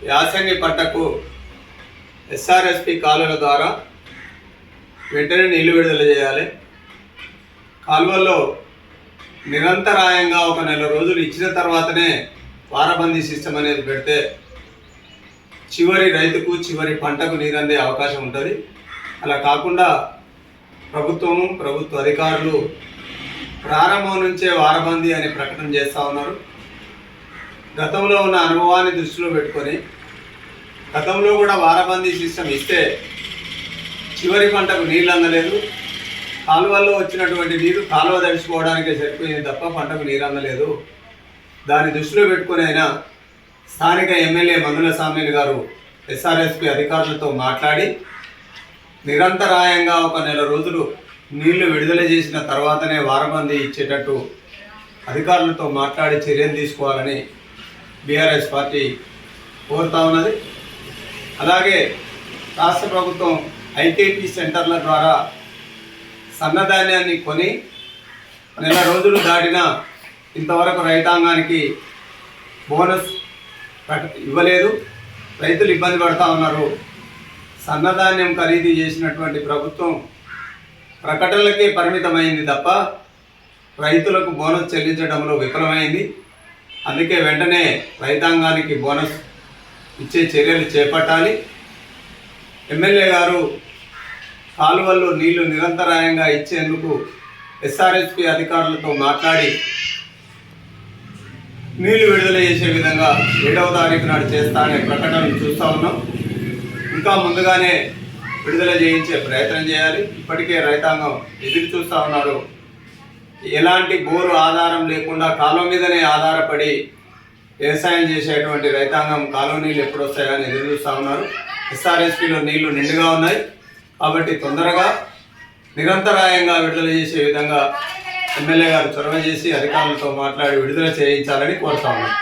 యాసంగి పంటకు ఎస్ఆర్ఎస్పి కాలువల ద్వారా వెంటనే నీళ్లు విడుదల చేయాలి. కాలువల్లో నిరంతరాయంగా ఒక నెల రోజులు ఇచ్చిన తర్వాతనే వారబందీ సిస్టమ్ అనేది పెడితే చివరి రైతుకు చివరి పంటకు నీరు అందే అవకాశం ఉంటుంది. అలా కాకుండా ప్రభుత్వ అధికారులు ప్రారంభం నుంచే వారబందీ అనే ప్రకటన చేస్తూ ఉన్నారు. గతంలో ఉన్న అనుభవాన్ని దృష్టిలో పెట్టుకొని గతంలో కూడా వారబందీ సిస్టమ్ ఇస్తే చివరి పంటకు నీళ్ళు అందలేదు. కాలువల్లో వచ్చినటువంటి నీరు కాలువ తడిచిపోవడానికే సరిపోయింది తప్ప పంటకు నీరు అందలేదు. దాన్ని దృష్టిలో పెట్టుకుని అయినా స్థానిక ఎమ్మెల్యే మందుల సామ్యులు గారు ఎస్ఆర్ఎస్పి అధికారులతో మాట్లాడి నిరంతరాయంగా ఒక నెల రోజులు నీళ్లు విడుదల చేసిన తర్వాతనే వారబందీ ఇచ్చేటట్టు అధికారులతో మాట్లాడి చర్యలు తీసుకోవాలని బీఆర్ఎస్ పార్టీ కోరుతా ఉన్నది. అలాగే రాష్ట్ర ప్రభుత్వం ఐకేపీ సెంటర్ల ద్వారా సన్నధాన్యాన్ని కొని నెల రోజులు దాటినా ఇంతవరకు రైతాంగానికి బోనస్ ఇవ్వలేదు. రైతులు ఇబ్బంది పడుతూ ఉన్నారు. సన్నధాన్యం ఖరీదు చేసినటువంటి ప్రభుత్వం ప్రకటనలకే పరిమితమైంది తప్ప రైతులకు బోనస్ చెల్లించడంలో విఫలమైంది. అందుకే వెంటనే రైతాంగానికి బోనస్ ఇచ్చే చర్యలు చేపట్టాలి. ఎమ్మెల్యే గారు కాలువల్లో నీళ్లు నిరంతరాయంగా ఇచ్చేందుకు ఎస్ఆర్ఎస్పి అధికారులతో మాట్లాడి నీళ్లు విడుదల చేసే విధంగా 7వ తారీఖు నాడు చేస్తానే ప్రకటనలు చూస్తూ ఉన్నాం. ఇంకా ముందుగానే విడుదల చేయించే ప్రయత్నం చేయాలి. ఇప్పటికే రైతాంగం ఎదురు చూస్తూ ఉన్నారు. ఎలాంటి బోరు ఆధారం లేకుండా కాలువ మీదనే ఆధారపడి వ్యవసాయం చేసేటువంటి రైతాంగం కాలువ నీళ్ళు ఎప్పుడు వస్తాయని ఎదురు చూస్తూ ఉన్నారు. ఎస్ఆర్ఎస్పిలో నీళ్లు నిండుగా ఉన్నాయి కాబట్టి తొందరగా నిరంతరాయంగా విడుదల చేసే విధంగా ఎమ్మెల్యే గారు చొరవ చేసి అధికారులతో మాట్లాడి విడుదల చేయించాలని కోరుతా ఉన్నాం.